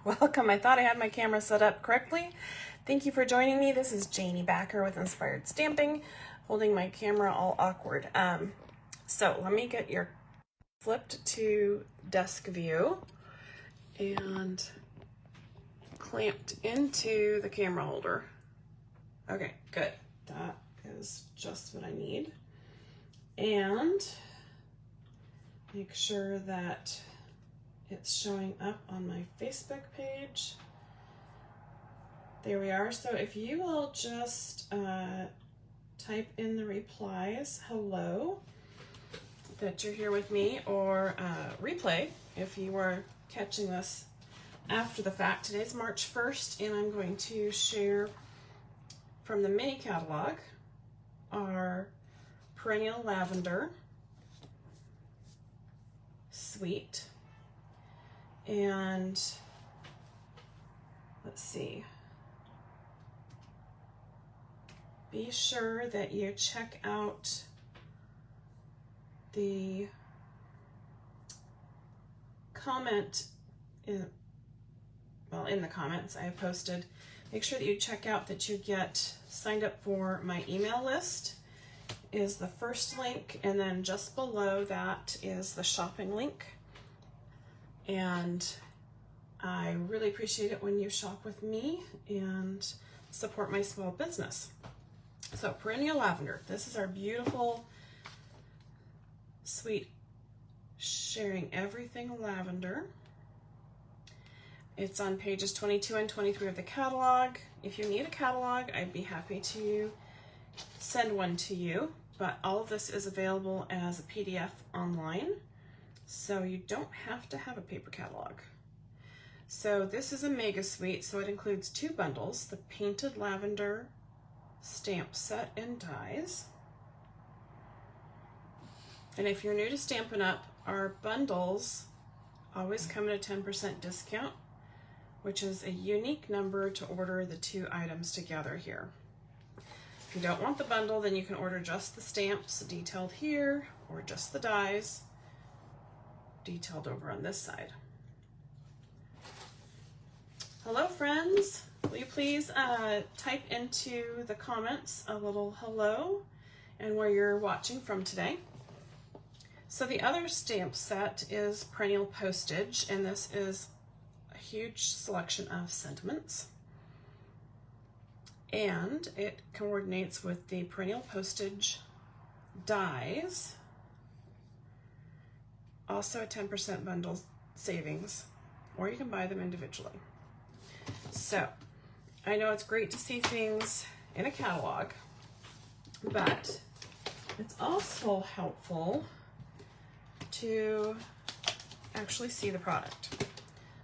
Welcome. I thought I had my camera set up correctly. Thank you for joining me. This is Janie Backer with Inspired Stamping, holding my camera all awkward. So let me get your flipped to desk view and clamped into the camera holder. Okay, good. That is just what I need. And make sure that it's showing up on my Facebook page. There we are. So if you will just type in the replies, hello, that you're here with me, or replay if you are catching this after the fact. Today's March 1st, and I'm going to share from the mini catalog our Perennial Lavender Suite. And let's see, be sure that you check out the comment in the comments I have posted. Make sure that you check out that you get signed up for my email list is the first link, and then just below that is the shopping link. And I really appreciate it when you shop with me and support my small business. So Perennial Lavender, this is our beautiful suite sharing everything lavender. It's on pages 22 and 23 of the catalog. If you need a catalog, I'd be happy to send one to you, but all of this is available as a PDF online, so you don't have to have a paper catalog. So this is a mega suite, so it includes 2 bundles, the painted lavender stamp set and dies. And if you're new to Stampin' Up, our bundles always come at a 10% discount, which is a unique number to order the 2 items together here. If you don't want the bundle, then you can order just the stamps detailed here, or just the dies detailed over on this side. Hello friends, will you please type into the comments a little hello and where you're watching from today. So the other stamp set is Perennial Postage, and this is a huge selection of sentiments. And it coordinates with the Perennial Postage dies. Also a 10% bundle savings, or you can buy them individually. So I know it's great to see things in a catalog, but it's also helpful to actually see the product.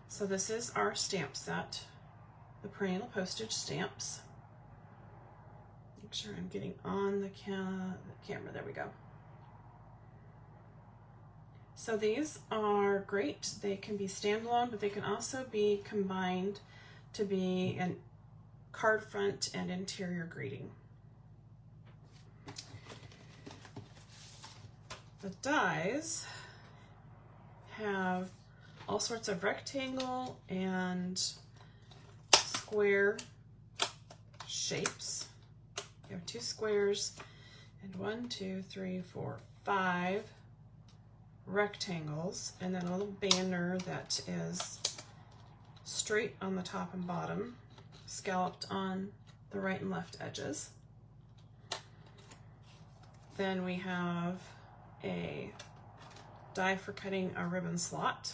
So this is our stamp set, the Perennial Postage stamps. Make sure I'm getting on the camera. There we go. So these are great. They can be standalone, but they can also be combined to be a card front and interior greeting. The dies have all sorts of rectangle and square shapes. You have 2 squares and 1, 2, 3, 4, 5 rectangles, and then a little banner that is straight on the top and bottom, scalloped on the right and left edges. Then we have a die for cutting a ribbon slot,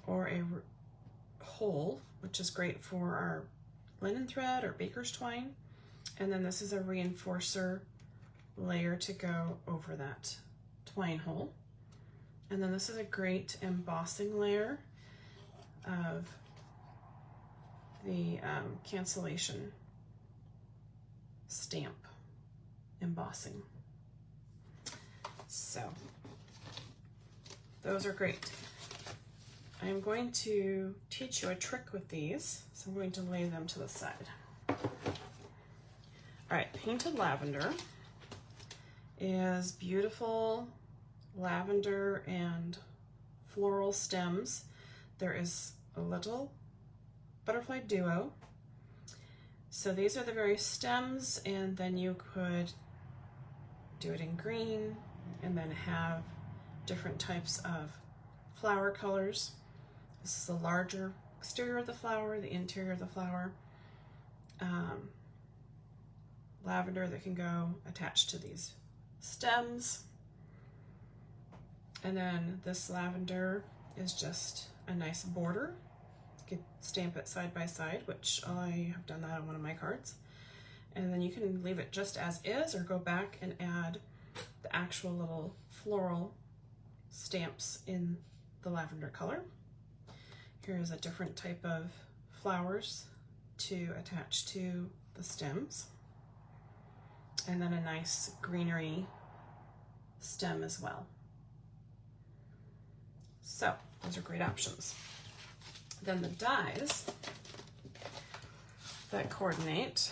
or a hole, which is great for our linen thread or baker's twine. And then this is a reinforcer layer to go over that twine hole. And then this is a great embossing layer of the cancellation stamp embossing. So those are great. I'm going to teach you a trick with these, so I'm going to lay them to the side. All right, Painted Lavender is beautiful lavender and floral stems. There is a little butterfly duo. So these are the various stems, and then you could do it in green and then have different types of flower colors. This is the larger exterior of the flower, the interior of the flower. Lavender that can go attached to these stems. And then this lavender is just a nice border. You could stamp it side by side, which I have done that on one of my cards. And then you can leave it just as is or go back and add the actual little floral stamps in the lavender color. Here is a different type of flowers to attach to the stems. And then a nice greenery stem as well. So those are great options. Then the dies that coordinate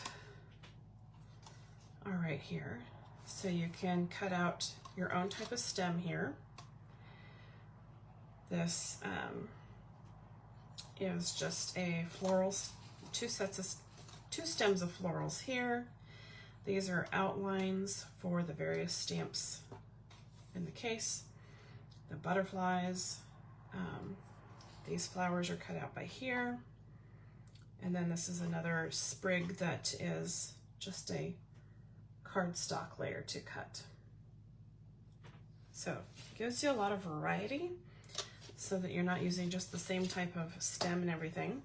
are right here. So you can cut out your own type of stem here. This is just a floral, two stems of florals here. These are outlines for the various stamps in the case. The butterflies, these flowers are cut out by here. And then this is another sprig that is just a cardstock layer to cut. So it gives you a lot of variety so that you're not using just the same type of stem and everything.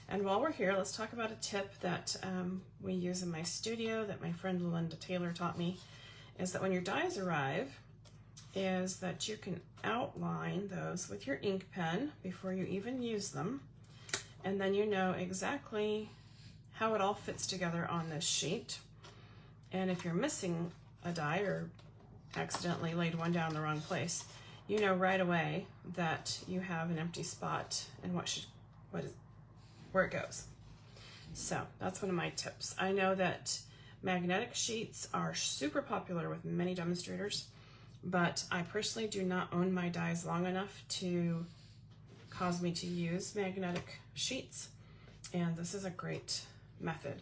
And while we're here, let's talk about a tip that we use in my studio that my friend Linda Taylor taught me, is that when your dies arrive, is that you can outline those with your ink pen before you even use them. And then you know exactly how it all fits together on this sheet. And if you're missing a die or accidentally laid one down in the wrong place, you know right away that you have an empty spot and where it goes. So that's one of my tips. I know that magnetic sheets are super popular with many demonstrators, but I personally do not own my dies long enough to cause me to use magnetic sheets, and this is a great method.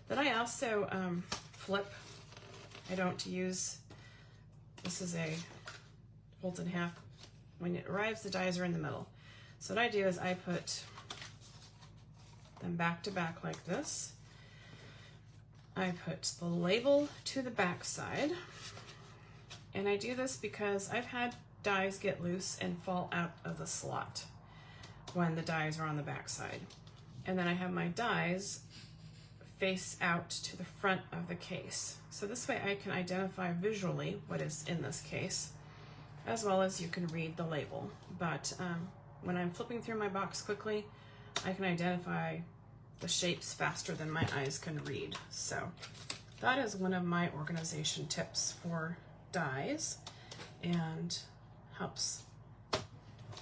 Then I also flip. I don't use, this is a fold in half. When it arrives, the dies are in the middle. So what I do is I put them back to back like this. I put the label to the back side, and I do this because I've had dies get loose and fall out of the slot when the dies are on the back side. And then I have my dies face out to the front of the case. So this way I can identify visually what is in this case, as well as you can read the label. But when I'm flipping through my box quickly, I can identify the shapes faster than my eyes can read. So that is one of my organization tips for dies, and helps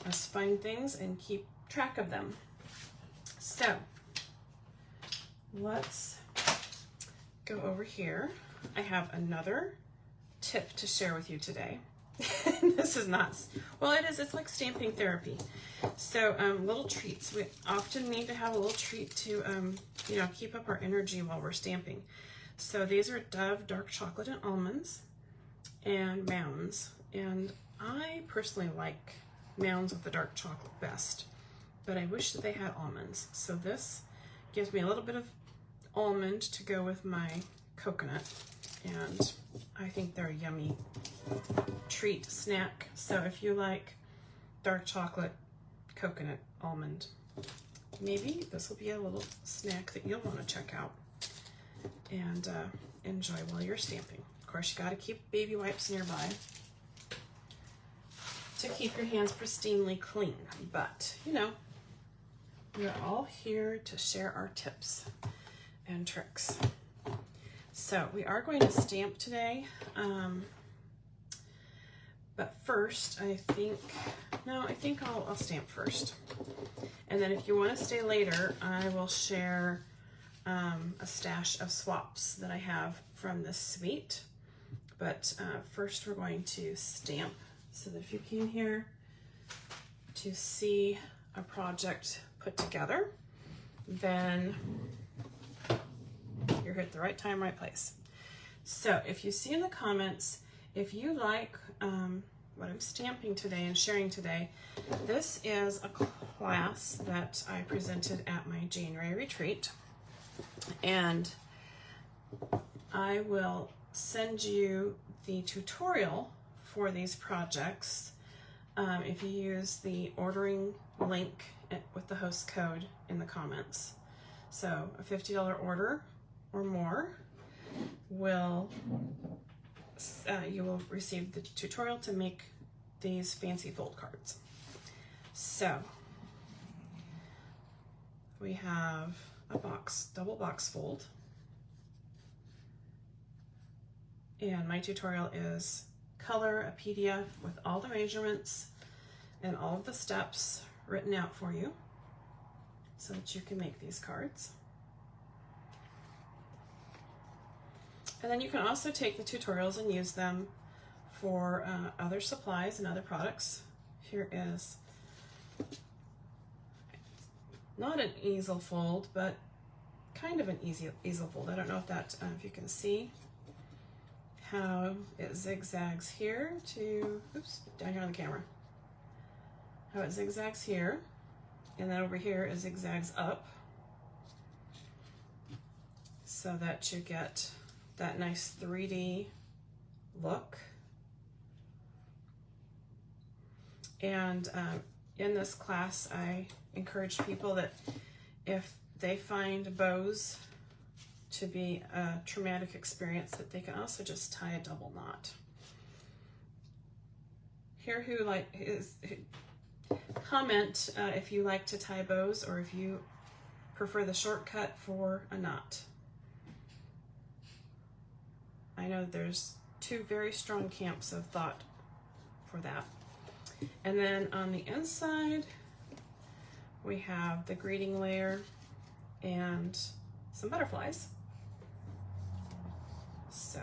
us find things and keep track of them. So let's go over here. I have another tip to share with you today. This is not, well, it is, it's like stamping therapy. So little treats. We often need to have a little treat to, you know, keep up our energy while we're stamping. So these are Dove dark chocolate and almonds and mounds. And I personally like mounds with the dark chocolate best, but I wish that they had almonds. So this gives me a little bit of almond to go with my coconut, and I think they're a yummy treat snack. So if you like dark chocolate, coconut, almond, maybe this will be a little snack that you'll want to check out and enjoy while you're stamping. Of course, you got to keep baby wipes nearby to keep your hands pristinely clean, but you know, we're all here to share our tips and tricks. So we are going to stamp today, but first I think I'll stamp first, and then if you want to stay later, I will share a stash of swaps that I have from this suite. But first we're going to stamp, so that if you came here to see a project put together, then you're here at the right time, right place. So if you see in the comments, if you like what I'm stamping today and sharing today, this is a class that I presented at my January retreat, and I will send you the tutorial for these projects if you use the ordering link with the host code in the comments. So a $50 order or more will you will receive the tutorial to make these fancy fold cards. So we have a box, double box fold, and my tutorial is color a PDF with all the measurements and all of the steps written out for you so that you can make these cards. And then you can also take the tutorials and use them for other supplies and other products. Here is not an easel fold, but kind of an easel fold. I don't know if that if you can see how it zigzags here to, oops, down here on the camera. How it zigzags here, and then over here it zigzags up so that you get that nice 3D look. And in this class, I encourage people that if they find bows to be a traumatic experience, that they can also just tie a double knot. Here, comment if you like to tie bows or if you prefer the shortcut for a knot. I know there's two very strong camps of thought for that. And then on the inside, we have the greeting layer and some butterflies. So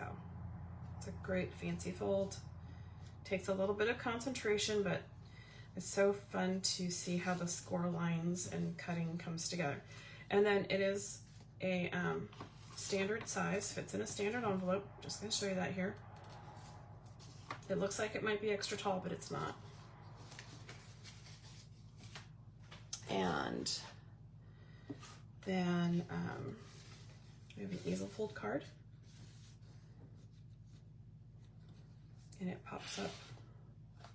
it's a great fancy fold. Takes a little bit of concentration, but it's so fun to see how the score lines and cutting comes together. And then it is a standard size, fits in a standard envelope. Just going to show you that here. It looks like it might be extra tall, but it's not. And then we have an easel fold card. And it pops up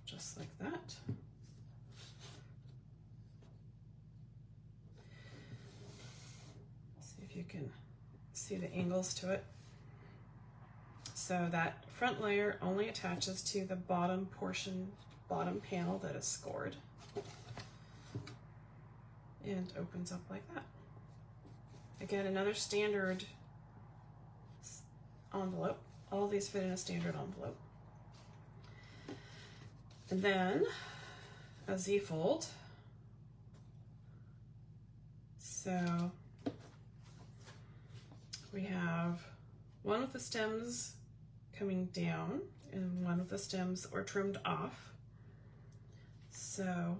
just like that. See if you can see the angles to it. So that front layer only attaches to the bottom portion, bottom panel that is scored, and opens up like that. Again, another standard envelope. All of these fit in a standard envelope. And then a Z fold. So we have one with the stems coming down and one with the stems are trimmed off. So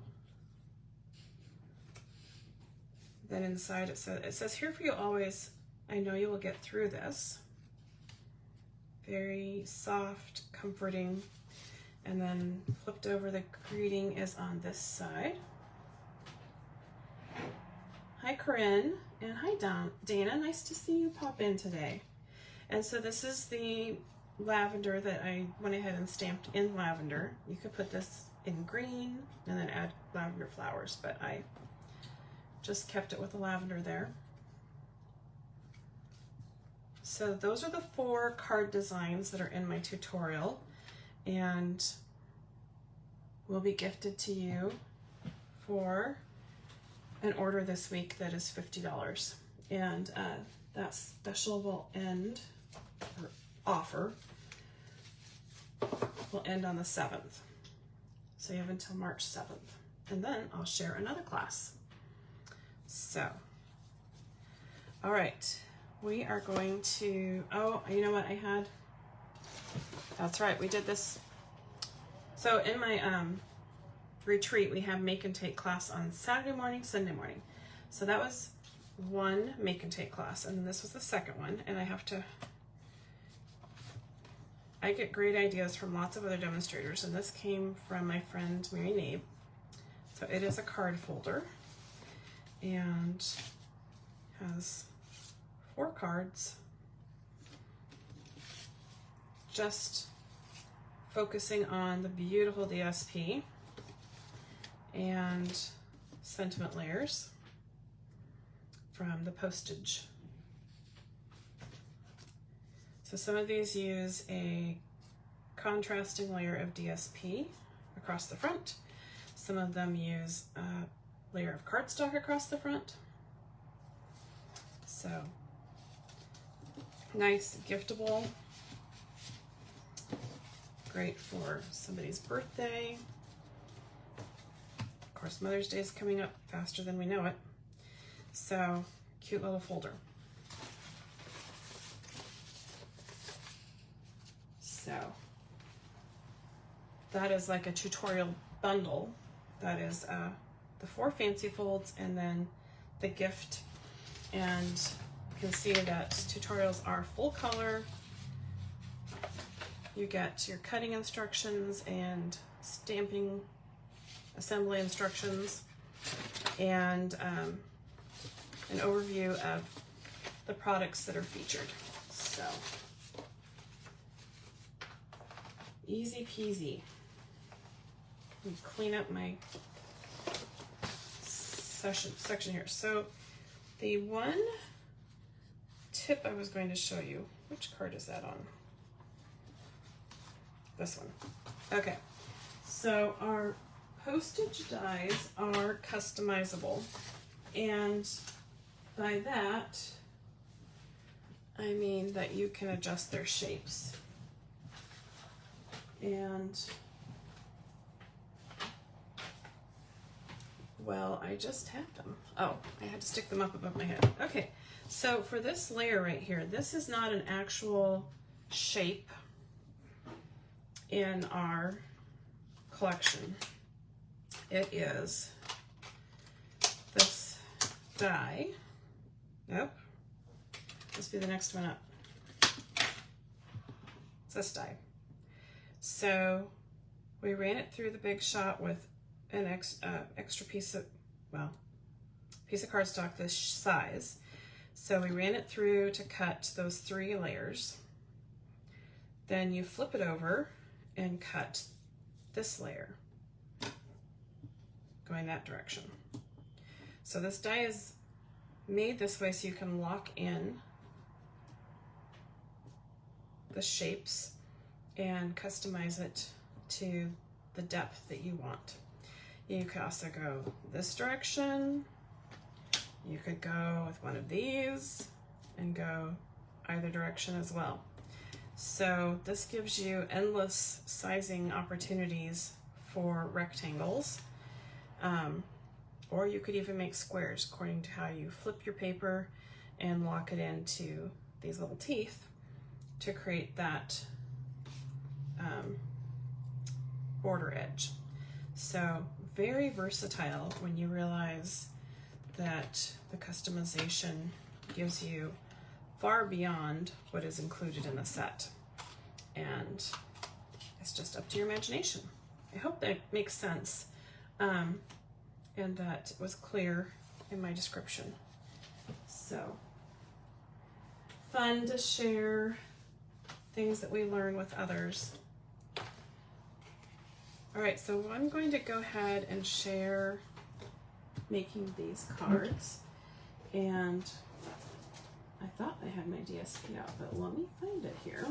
then inside it says here for you always, I know you will get through this. Very soft, comforting. And then flipped over, the greeting is on this side. Hi Corinne, and hi Dana, nice to see you pop in today. And so this is the lavender that I went ahead and stamped in lavender. You could put this in green and then add lavender flowers, but I just kept it with the lavender there. So those are the 4 card designs that are in my tutorial, and will be gifted to you for an order this week that is $50. And that special will end, or offer will end on the 7th. So you have until March 7th. And then I'll share another class. So, all right, we are going to, oh, you know what I had? That's right, we did this. So in my retreat, we have make and take class on Saturday morning, Sunday morning. So that was one make and take class, and this was the second one, and I get great ideas from lots of other demonstrators, and this came from my friend Mary Nabe. So it is a card folder and has 4 cards just focusing on the beautiful DSP and sentiment layers from the postage. So some of these use a contrasting layer of DSP across the front. Some of them use a layer of cardstock across the front. So nice, giftable, great for somebody's birthday. Of course, Mother's Day is coming up faster than we know it. So cute little folder. So that is like a tutorial bundle. That is the 4 fancy folds and then the gift. And you can see that tutorials are full color. You get your cutting instructions and stamping assembly instructions and an overview of the products that are featured. So easy peasy. Let me clean up my section here. So the one tip I was going to show you, which card is that on? This one. Okay, so our postage dies are customizable, and by that I mean that you can adjust their shapes. And well, I just had them. Oh, I had to stick them up above my head. Okay, so for this layer right here, this is not an actual shape in our collection. It is this die. Nope. This will be the next one up. It's this die. So we ran it through the Big Shot with an extra piece of cardstock this size. So we ran it through to cut those 3 layers. Then you flip it over and cut this layer going that direction. So this die is made this way so you can lock in the shapes and customize it to the depth that you want. You could also go this direction. You could go with one of these and go either direction as well. So this gives you endless sizing opportunities for rectangles, or you could even make squares according to how you flip your paper and lock it into these little teeth to create that border edge. So very versatile when you realize that the customization gives you far beyond what is included in the set, and it's just up to your imagination. I hope that makes sense and that it was clear in my description. So fun to share things that we learn with others. All right, so I'm going to go ahead and share making these cards, and I thought I had my DSP out, but let me find it here.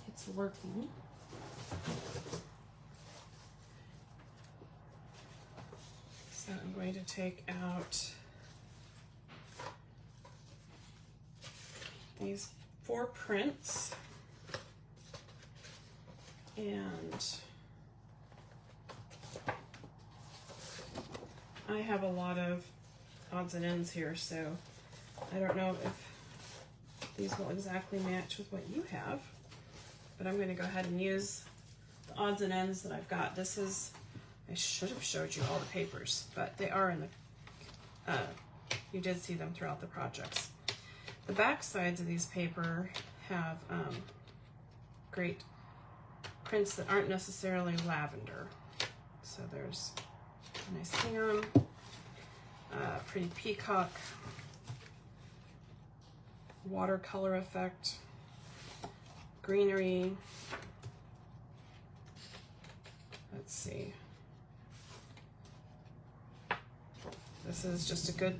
It's working. So I'm going to take out these 4 prints, and I have a lot of odds and ends here, so I don't know if these will exactly match with what you have, but I'm going to go ahead and use the odds and ends that I've got. This is I should have showed you all the papers, but they are in the, you did see them throughout the projects. The back sides of these paper have great prints that aren't necessarily lavender. So there's a nice ham, pretty peacock, watercolor effect, greenery. Let's see. This is just a good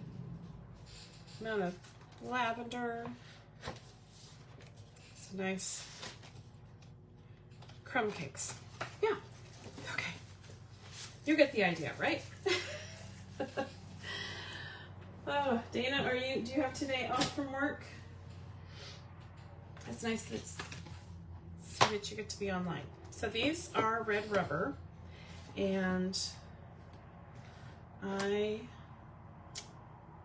amount of lavender. It's nice crumb cakes. Yeah. Okay. You get the idea, right? Oh, Dana, do you have today off from work? It's nice that you get to be online. So these are red rubber, and I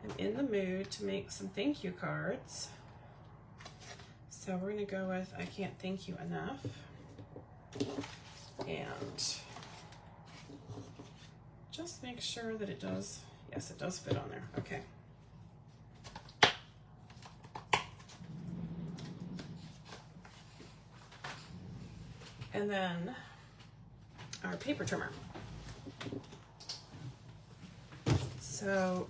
am in the mood to make some thank you cards. So we're gonna go with I Can't Thank You Enough. And just make sure that it does, yes, it does fit on there. Okay. And then our paper trimmer. So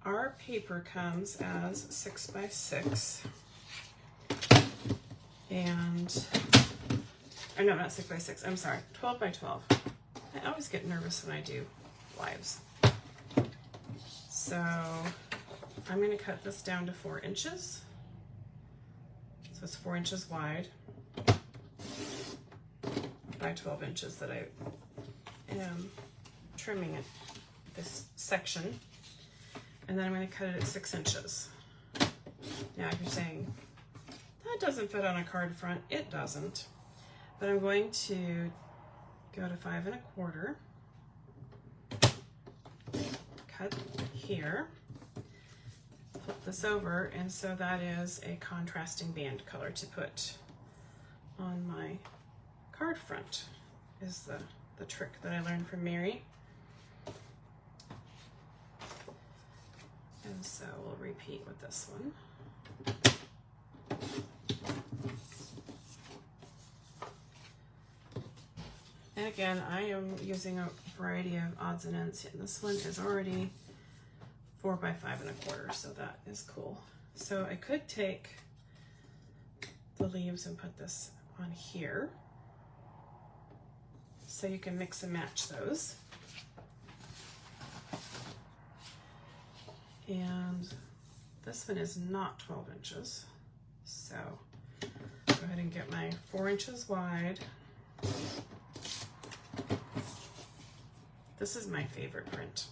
our paper comes as 6 by 6, and, or no, not 6 by 6, I'm sorry, 12 by 12. I always get nervous when I do lives. So I'm going to cut this down to 4 inches. So it's 4 inches wide by 12 inches that I am trimming it, this section. And then I'm going to cut it at 6 inches. Now if you're saying, that doesn't fit on a card front, it doesn't. But I'm going to go to 5 1/4, cut here, flip this over, and so that is a contrasting band color to put on my card front, is the trick that I learned from Mary. And so we'll repeat with this one. And again, I am using a variety of odds and ends. And this one is already 4 by 5 1/4, so that is cool. So I could take the leaves and put this on here, so you can mix and match those. And this one is not 12 inches, so go ahead and get my 4 inches wide. This is my favorite print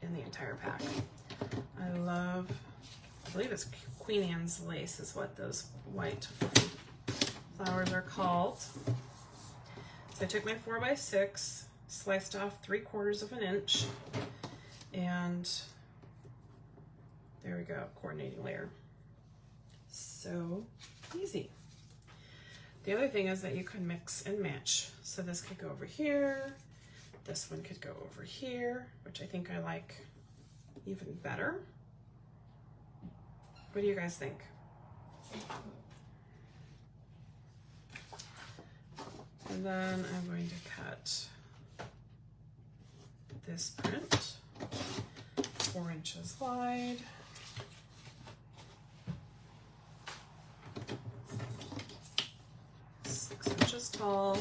in the entire pack. I believe it's Queen Anne's lace is what those white flowers are called. So I took my 4 by 6, sliced off 3/4 of an inch, and there we go, coordinating layer. So easy. The other thing is that you can mix and match. So this could go over here, this one could go over here, which I think I like even better. What do you guys think? And then I'm going to cut this print 4 inches wide. Tall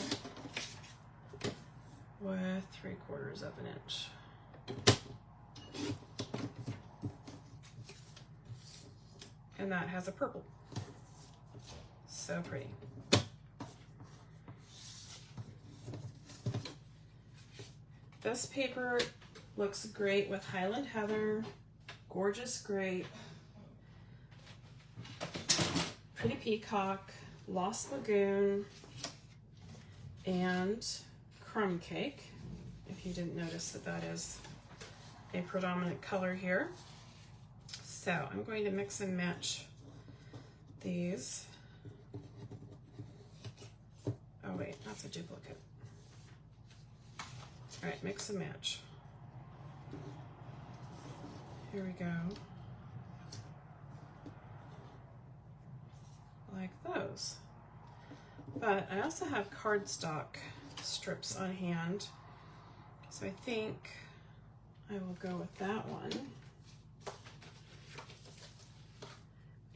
with 3/4 of an inch. And that has a purple. So pretty. This paper looks great with Highland Heather, Gorgeous Grape, Pretty Peacock, Lost Lagoon, and Crumb Cake, if you didn't notice that is a predominant color here. So I'm going to mix and match these. Oh, Oh wait, that's a duplicate. All right, mix and match. Here we go. Like those. But I also have cardstock strips on hand, so I think I will go with that one.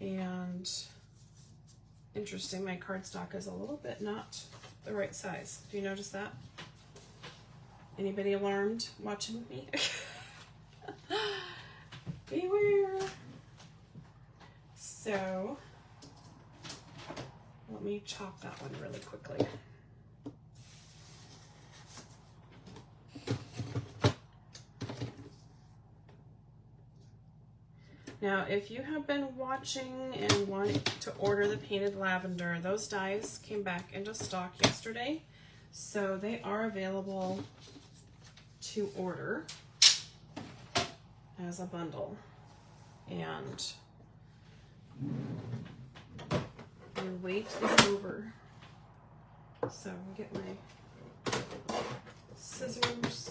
And interesting, my cardstock is a little bit not the right size. Do you notice that? Anybody alarmed watching me? Beware. So let me chop that one really quickly. Now, if you have been watching and want to order the painted lavender, those dies came back into stock yesterday, so they are available to order as a bundle. And your wait is over. So I'll get my scissors.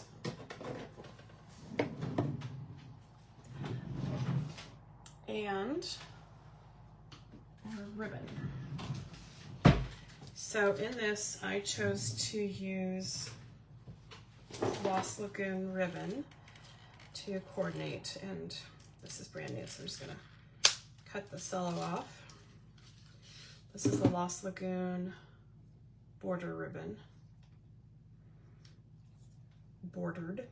And our ribbon. So in this, I chose to use Lost Lagoon ribbon to coordinate, and this is brand new, so I'm just gonna cut the cello off. This is the Lost Lagoon border ribbon, bordered.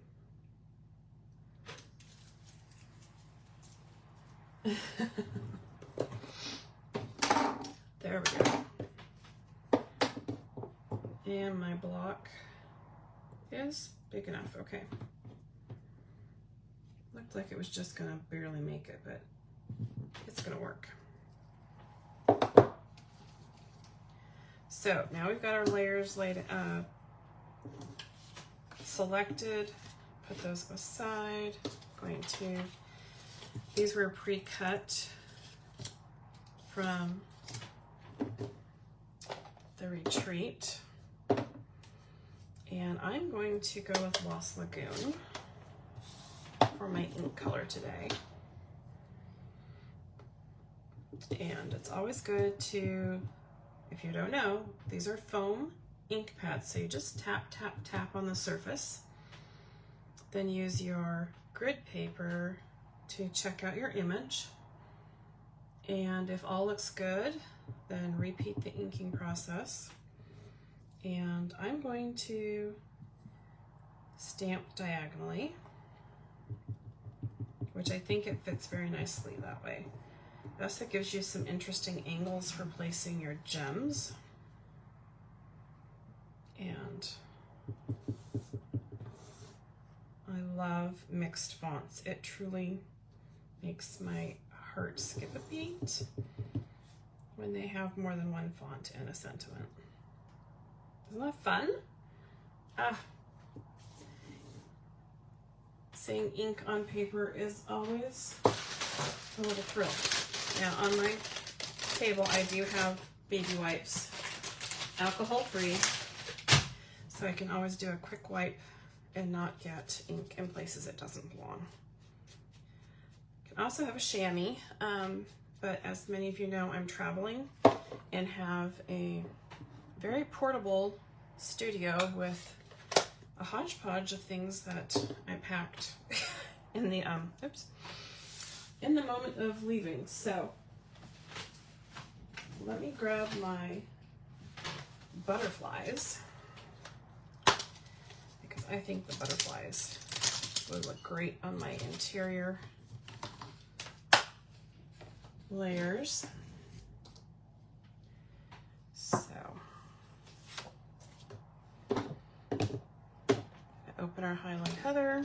There we go. And my block is big enough. Okay. Looked like it was just gonna barely make it, but it's gonna work. So now we've got our layers laid, selected. Put those aside. Going to. These were pre-cut from the retreat. And I'm going to go with Lost Lagoon for my ink color today. And it's always good to, if you don't know, these are foam ink pads. So you just tap, tap, tap on the surface. Then use your grid paper to check out your image, and if all looks good, then repeat the inking process. And I'm going to stamp diagonally, which I think it fits very nicely that way. It also gives you some interesting angles for placing your gems. And I love mixed fonts. It truly makes my heart skip a beat when they have more than one font and a sentiment. Isn't that fun? Ah, seeing ink on paper is always a little thrill. Now on my table I do have baby wipes, alcohol-free, so I can always do a quick wipe and not get ink in places it doesn't belong. I also have a chamois, but as many of you know, I'm traveling and have a very portable studio with a hodgepodge of things that I packed in the in the moment of leaving. So let me grab my butterflies, because I think the butterflies would look great on my interior layers. So open our Highland Heather.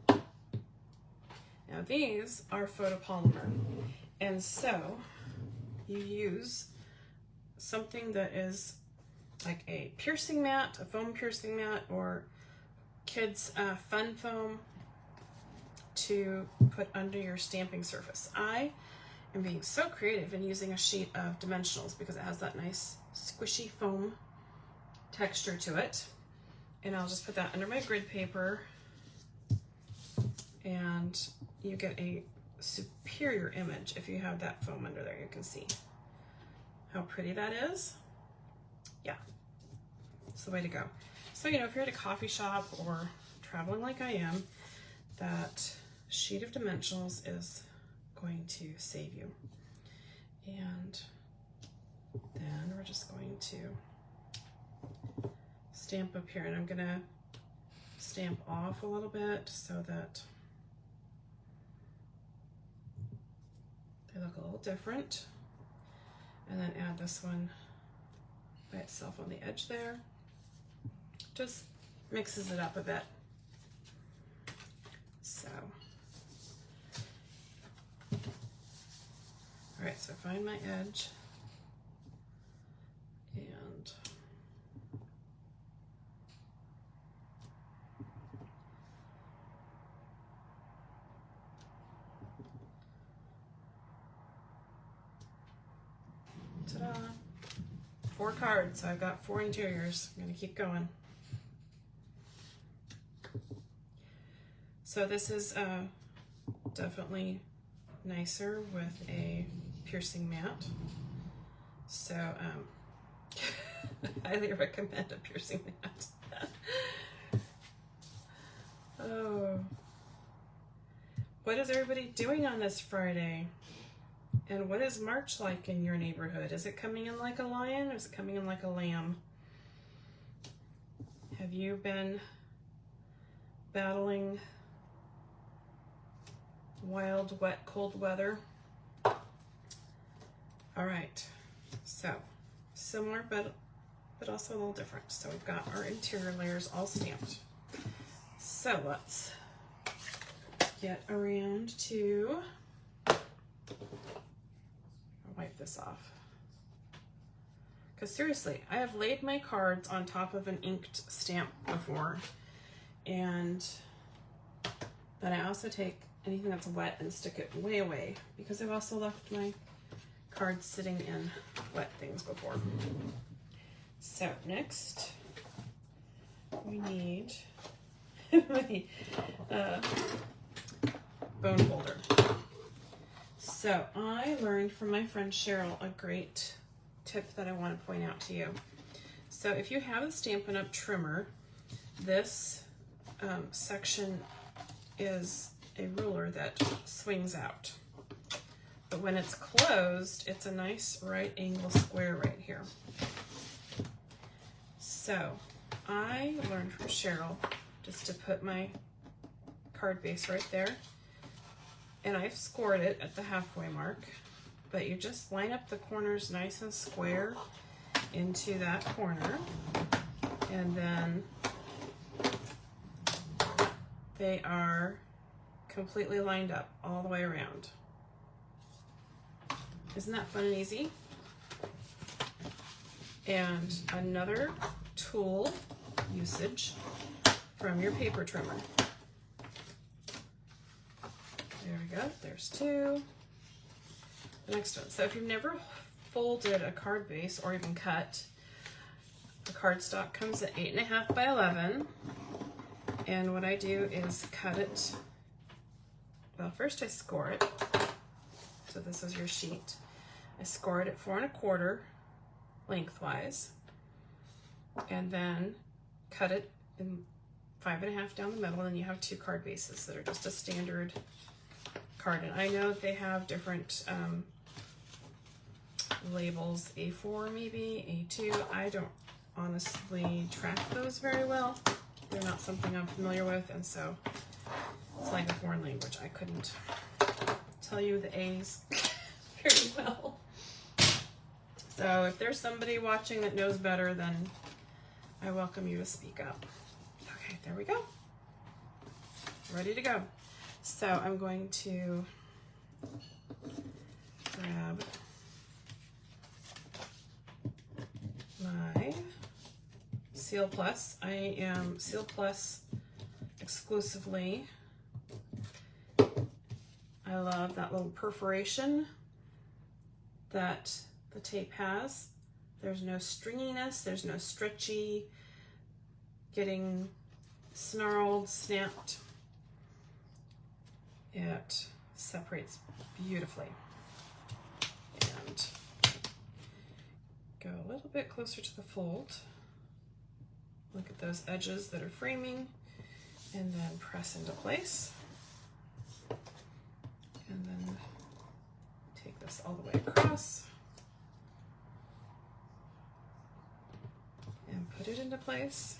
Now these are photopolymer, and so you use something that is like a piercing mat, a foam piercing mat, or kids fun foam to put under your stamping surface. I I'm being so creative in using a sheet of dimensionals because it has that nice squishy foam texture to it. And I'll just put that under my grid paper, and you get a superior image if you have that foam under there. You can see how pretty that is. Yeah, it's the way to go. So, you know, if you're at a coffee shop or traveling like I am, that sheet of dimensionals is going to save you. And then we're just going to stamp up here, and I'm gonna stamp off a little bit so that they look a little different, and then add this one by itself on the edge there. Just mixes it up a bit. So, all right, so find my edge and ta-da! 4 cards, so I've got 4 interiors. I'm gonna keep going. So this is definitely nicer with a piercing mat. So I highly recommend a piercing mat. Oh, what is everybody doing on this Friday? And what is March like in your neighborhood? Is it coming in like a lion or is it coming in like a lamb? Have you been battling wild, wet, cold weather? All right, so similar, but also a little different. So we've got our interior layers all stamped. So let's get around to, I'll wipe this off. Because seriously, I have laid my cards on top of an inked stamp before, and then I also take anything that's wet and stick it way away, because I've also left my cards sitting in wet things before. So next we need my bone holder. So I learned from my friend Cheryl a great tip that I want to point out to you. So if you have a Stampin' Up! Trimmer, this section is a ruler that swings out. But when it's closed, it's a nice right angle square right here. So I learned from Cheryl just to put my card base right there, and I've scored it at the halfway mark, but you just line up the corners nice and square into that corner, and then they are completely lined up all the way around. Isn't that fun and easy? And another tool usage from your paper trimmer. There we go, there's 2. The next one. So if you've never folded a card base or even cut, the cardstock comes at 8.5 by 11. And what I do is cut it, well, first I score it. So this is your sheet. I score it at 4 1/4 lengthwise, and then cut it in 5 1/2 down the middle, and you have 2 card bases that are just a standard card. And I know they have different labels, A4 maybe, A2. I don't honestly track those very well. They're not something I'm familiar with, and so it's like a foreign language. I couldn't tell you the A's very well. So if there's somebody watching that knows better, then I welcome you to speak up. Okay, there we go. Ready to go. So I'm going to grab my Seal Plus. I am Seal Plus exclusively. I love that little perforation that the tape has. There's no stringiness, there's no stretchy, getting snarled, snapped. It separates beautifully. And go a little bit closer to the fold. Look at those edges that are framing, and then press into place. And then take this all the way across and put it into place.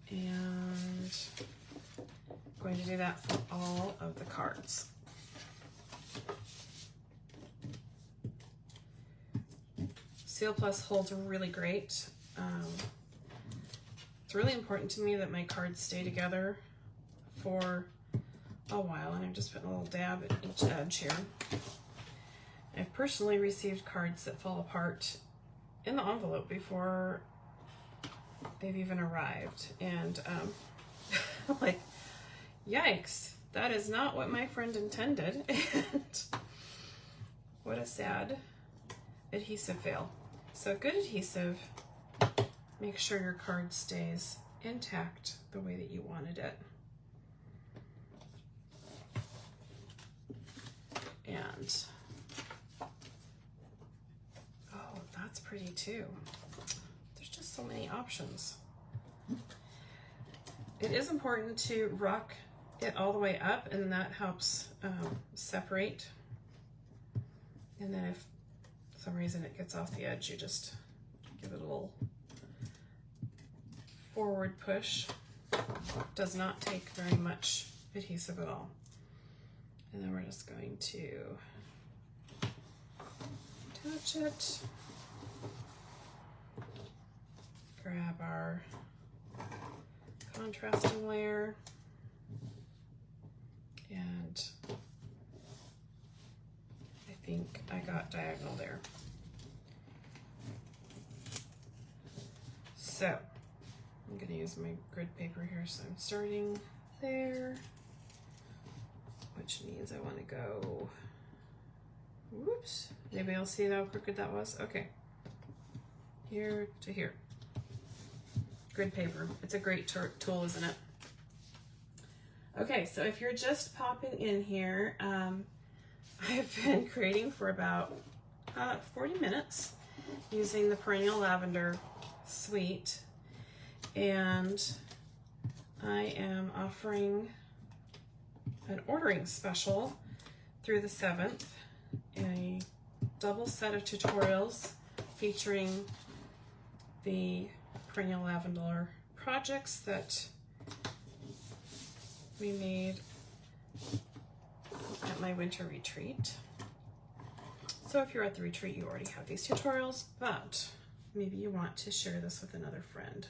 And I'm going to do that for all of the cards. Seal Plus holds really great. It's really important to me that my cards stay together for a while, and I'm just putting a little dab at each edge here. I've personally received cards that fall apart in the envelope before they've even arrived, and I'm like, yikes, that is not what my friend intended. And what a sad adhesive fail. So good adhesive, make sure your card stays intact the way that you wanted it. And oh, that's pretty too. There's just so many options. It is important to rock it all the way up, and that helps separate. And then if for some reason it gets off the edge, you just give it a little forward push. Does not take very much adhesive at all. And then we're just going to attach it, grab our contrasting layer, and I think I got diagonal there. So I'm going to use my grid paper here, so I'm starting there, which means I want to go, whoops, maybe I'll see how crooked that was. Okay, here to here. Grid paper, it's a great tool, isn't it? Okay, so if you're just popping in here, I've been creating for about 40 minutes using the Perennial Lavender suite, and I am offering an ordering special through the 7th, a double set of tutorials featuring the Perennial Lavender projects that we made at my winter retreat. So if you're at the retreat, you already have these tutorials, but maybe you want to share this with another friend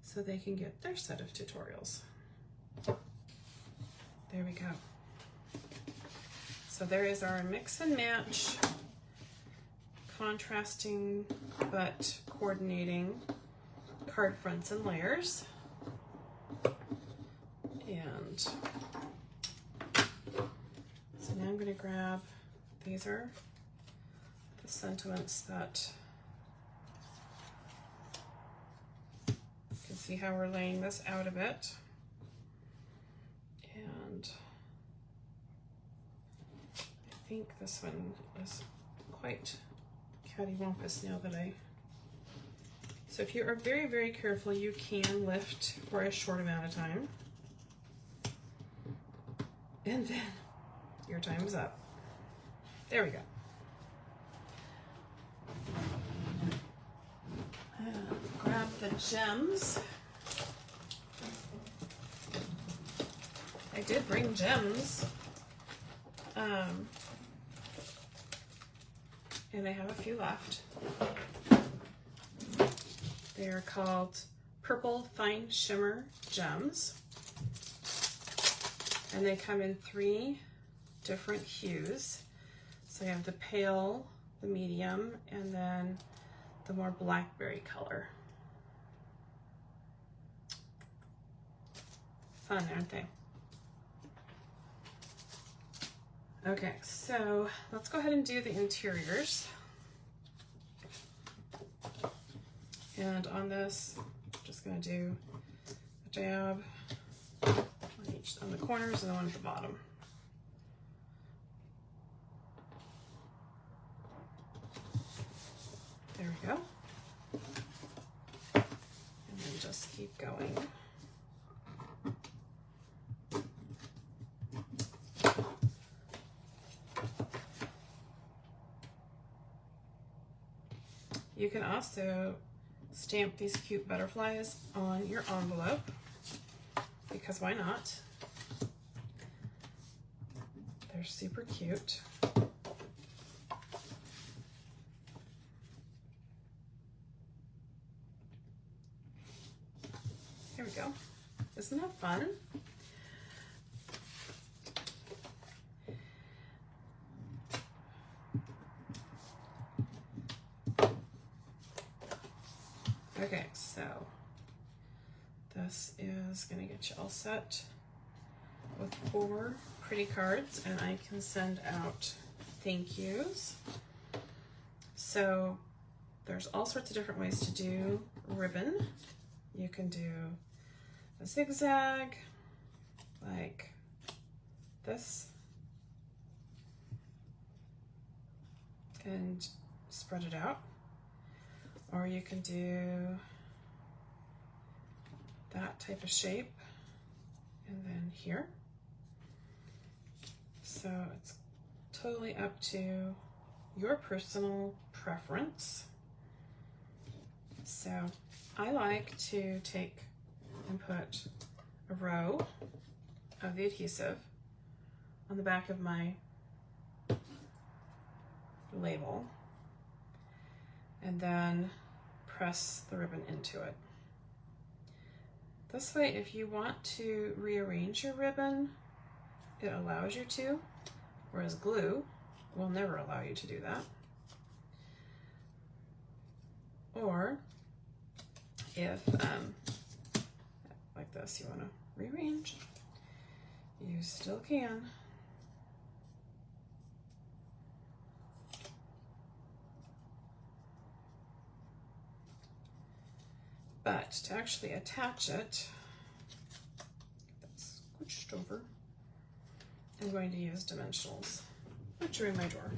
so they can get their set of tutorials. There we go. So there is our mix and match, contrasting but coordinating card fronts and layers. And so now I'm going to grab, these are the sentiments that you can see how we're laying this out a bit. And I think this one is quite cattywampus now that so if you are very, very careful, you can lift for a short amount of time. And then your time is up. There we go. Grab the gems. I did bring gems. And I have a few left. They are called Purple Fine Shimmer Gems. And they come in 3 different hues. So you have the pale, the medium, and then the more blackberry color. Fun, aren't they? Okay, so let's go ahead and do the interiors. And on this, I'm just gonna do a dab on the corners and the one at the bottom. There we go. And then just keep going. You can also stamp these cute butterflies on your envelope, because why not? They're super cute. Here we go. Isn't that fun? Okay, so this is gonna get you all set with 4 pretty cards, and I can send out thank yous. So there's all sorts of different ways to do ribbon. You can do a zigzag like this and spread it out. Or you can do that type of shape and then here. So it's totally up to your personal preference. So I like to take and put a row of the adhesive on the back of my label and then press the ribbon into it. This way, if you want to rearrange your ribbon, it allows you to, whereas glue will never allow you to do that. Or if, like this, you want to rearrange, you still can. But to actually attach it, that's squished over, I'm going to use dimensionals, which are in my drawer.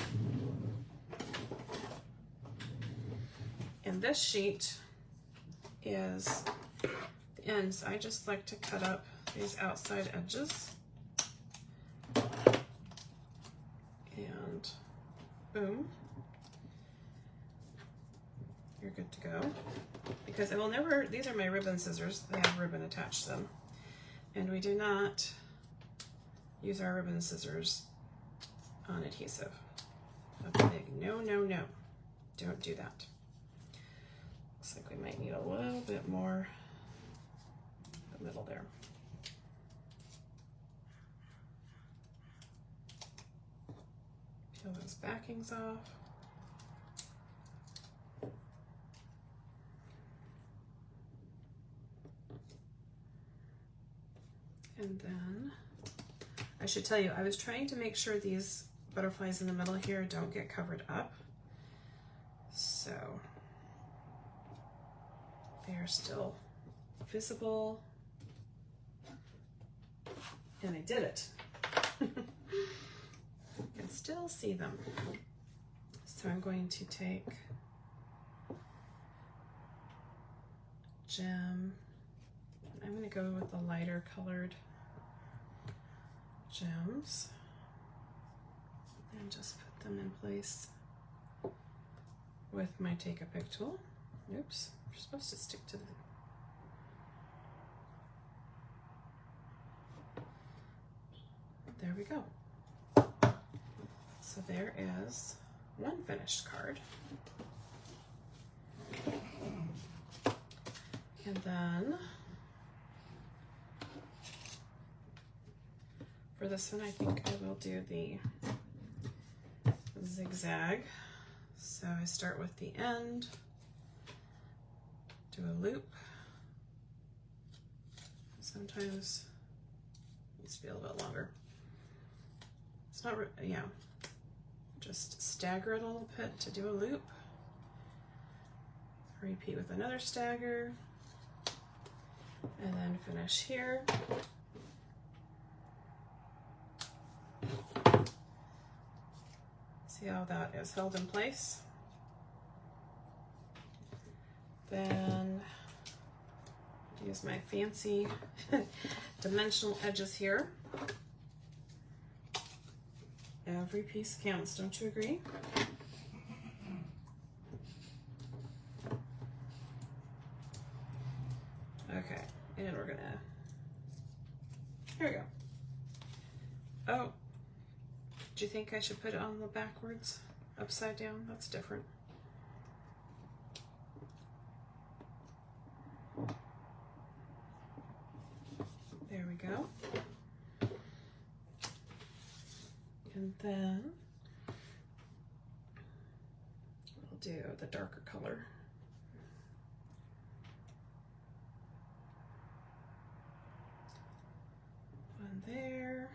And this sheet is the ends. I just like to cut up these outside edges. And boom, you're good to go. Because I will never, these are my ribbon scissors, they have ribbon attached to them. And we do not use our ribbon scissors on adhesive. That's a big no, no, no. Don't do that. Looks like we might need a little bit more in the middle there. Peel those backings off. And then I should tell you, I was trying to make sure these butterflies in the middle here don't get covered up. So they are still visible. And I did it. You can still see them. So I'm going to take gem. I'm going to go with the lighter colored gems and just put them in place with my take a pic tool. Oops, you're supposed to stick to the there we go. So there is one finished card. And then for this one, I think I will do the zigzag. So I start with the end, do a loop. Sometimes it needs to be a little bit longer. It's not, yeah, just stagger it a little bit to do a loop. Repeat with another stagger, and then finish here. See how that is held in place? Then use my fancy dimensional edges here. Every piece counts, don't you agree? Okay, and we're gonna, here we go. Oh, do you think I should put it on the backwards, upside down? That's different. There we go. And then we'll do the darker color. One there.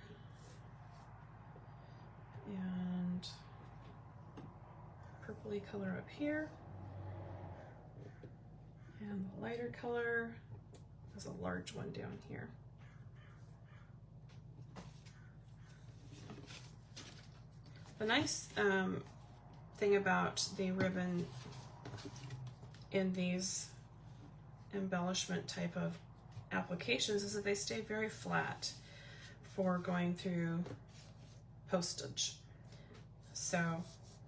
And purpley color up here. And the lighter color, there's a large one down here. The nice thing about the ribbon in these embellishment type of applications is that they stay very flat for going through postage. So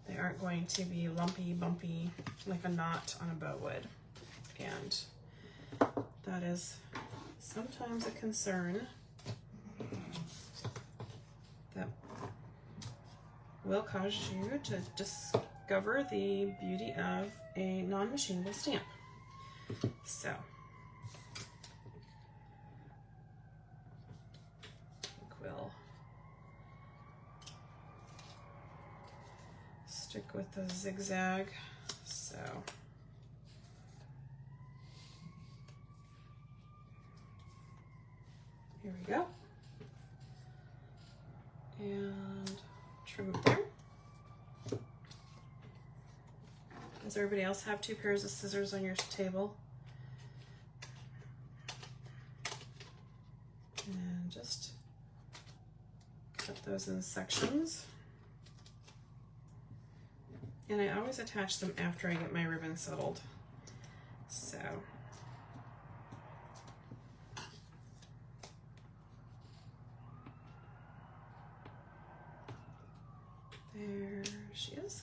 they aren't going to be lumpy, bumpy, like a knot on a bow would. And that is sometimes a concern that will cause you to discover the beauty of a non-machinable stamp. So I think we'll stick with the zigzag. So here we go. And trim it there. Does everybody else have 2 pairs of scissors on your table? And just cut those in sections. And I always attach them after I get my ribbon settled. So there she is.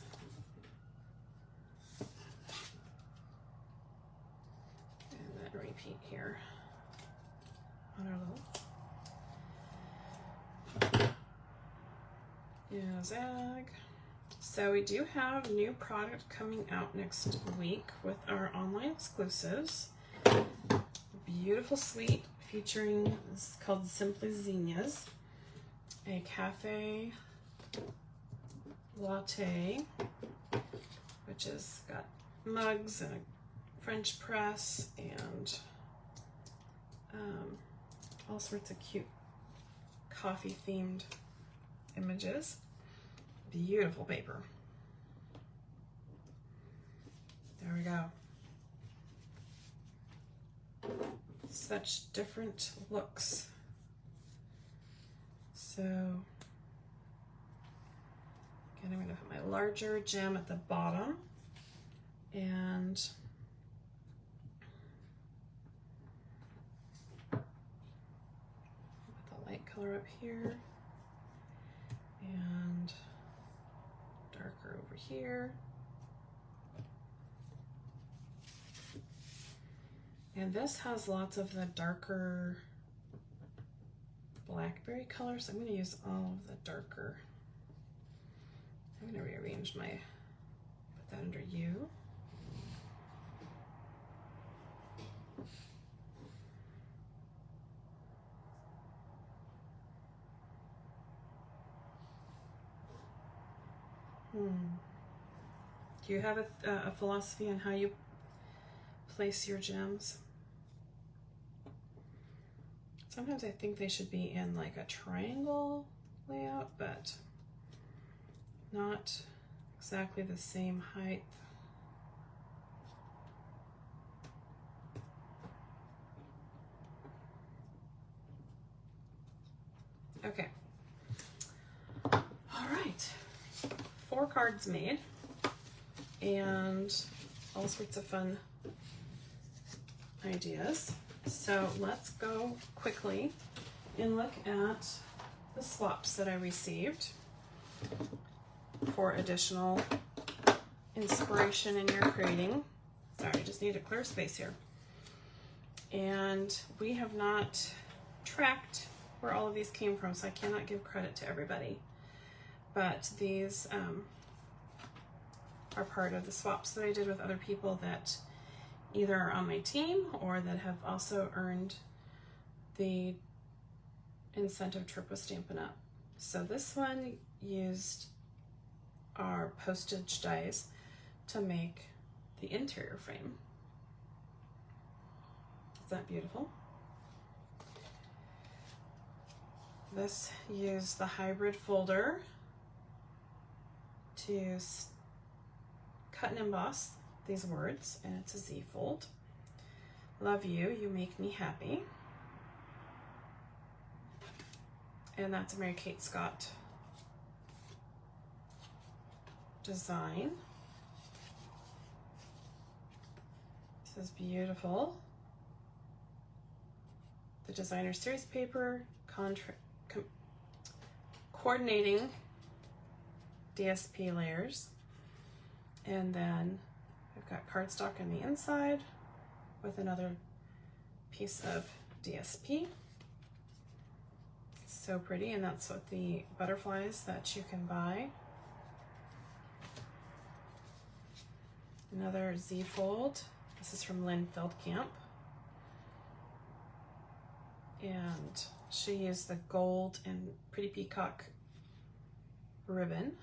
And then repeat here on our little zag. So we do have new product coming out next week with our online exclusives. Beautiful suite featuring, it's called Simply Zinnias, a cafe latte, which has got mugs and a French press and all sorts of cute coffee themed images. Beautiful paper. There we go. Such different looks. So again, I'm going to put my larger gem at the bottom and put the light color up here and darker over here. And this has lots of the darker blackberry colors. So I'm going to use all of the darker. I'm going to rearrange my, put that under U. Do you have a philosophy on how you place your gems? Sometimes I think they should be in like a triangle layout, but not exactly the same height. Okay. All right. 4 cards made and all sorts of fun ideas. So let's go quickly and look at the swaps that I received for additional inspiration in your creating. Sorry, I just need a clear space here. And we have not tracked where all of these came from, so I cannot give credit to everybody. But these are part of the swaps that I did with other people that either are on my team or that have also earned the incentive trip with Stampin' Up. So this one used our postage dies to make the interior frame. Is that beautiful? This used the hybrid folder to cut and emboss these words, and it's a Z fold. Love you, you make me happy. And that's a Mary Kate Scott design. This is beautiful. The designer series paper, coordinating DSP layers. And then I've got cardstock on the inside with another piece of DSP. So pretty, and that's what the butterflies that you can buy. Another Z fold. This is from Lynn Feldkamp. And she used the gold and Pretty Peacock ribbon.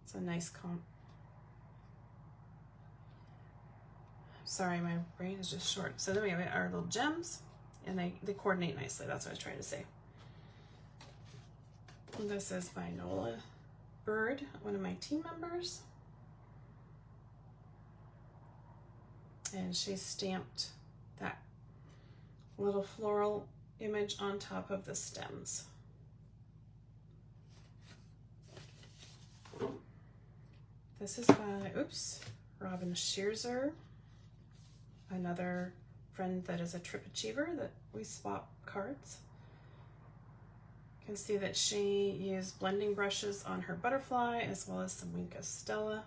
It's a nice sorry, my brain is just short. So then we have our little gems, and they coordinate nicely. That's what I was trying to say. And this is by Nola Bird, one of my team members. And she stamped that little floral image on top of the stems. This is by, Robin Shearzer, another friend that is a trip achiever that we swap cards. You can see that she used blending brushes on her butterfly as well as some Wink of Stella.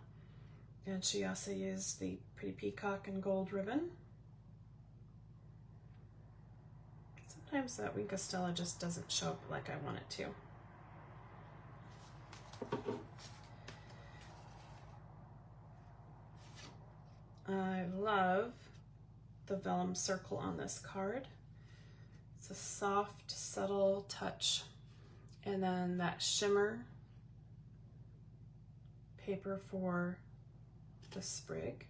And she also used the Pretty Peacock and gold ribbon. Sometimes that Wink of Stella just doesn't show up like I want it to. I love the vellum circle on this card. It's a soft, subtle touch. And then that shimmer paper for the sprig.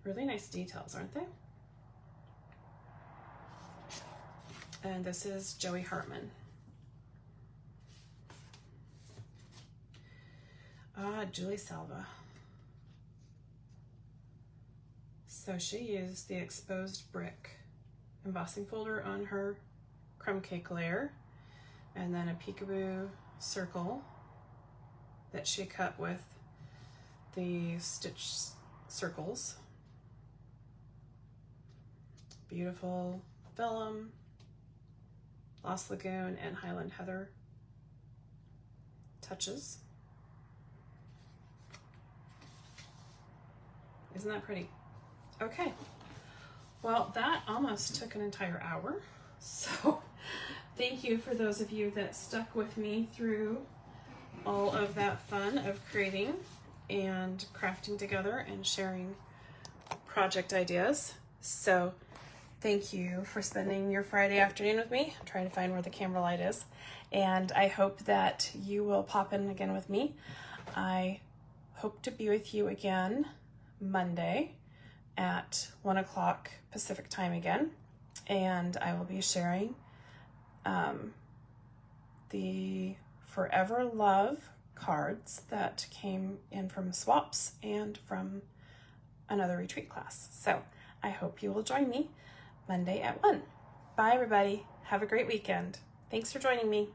Really nice details, aren't they? And this is Joey Hartman. Julie Salva. So she used the exposed brick embossing folder on her crumb cake layer, and then a peekaboo circle that she cut with the stitch circles. Beautiful vellum, Lost Lagoon, and Highland Heather touches. Isn't that pretty? Okay, well, that almost took an entire hour. So thank you for those of you that stuck with me through all of that fun of creating and crafting together and sharing project ideas. So thank you for spending your Friday afternoon with me. I'm trying to find where the camera light is. And I hope that you will pop in again with me. I hope to be with you again Monday at 1 o'clock Pacific time again. And I will be sharing the Forever Love cards that came in from swaps and from another retreat class. So I hope you will join me Monday at 1. Bye everybody. Have a great weekend. Thanks for joining me.